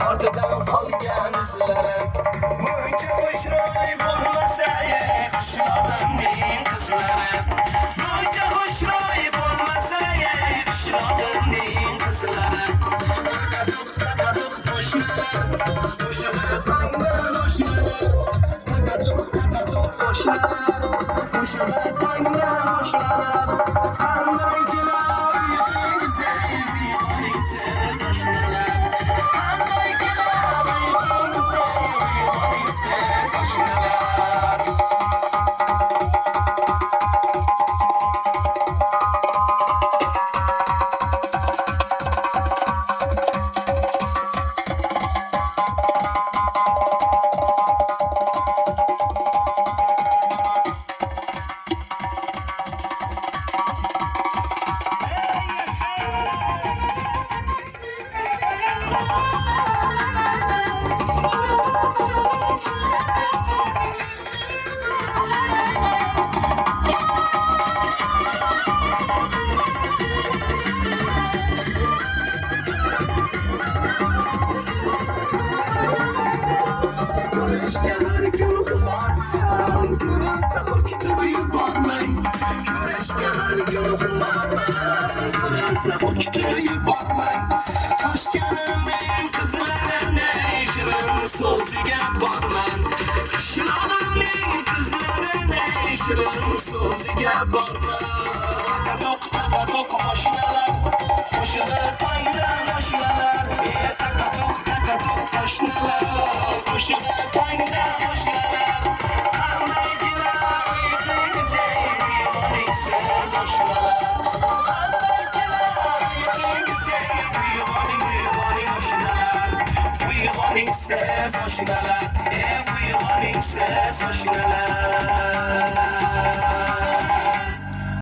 Ortadan qolgan izlarim buncha xushro'y bo'lmasa qishloqimning qizlari buncha xushro'y bo'lmasa qishloqimning qizlari taqaduq qo'shnilar qo'shilar tangdan oshilar taqaduq qo'shnilar qo'shilar tangdan oshilar qanday kelar uyingizga uyingizsiz oshnalar Toshkanimning qizlarini so'ziga borman qishloqimning qizlarini so'ziga borman taqaduq oshnalar qo'shilar tangdan oshilar taqaduq oshnalar qo'shilar tangdan oshilar qanday kelar uyingizga uyingizsiz oshnalar Says oshnalar, uyg'oning says oshnalar.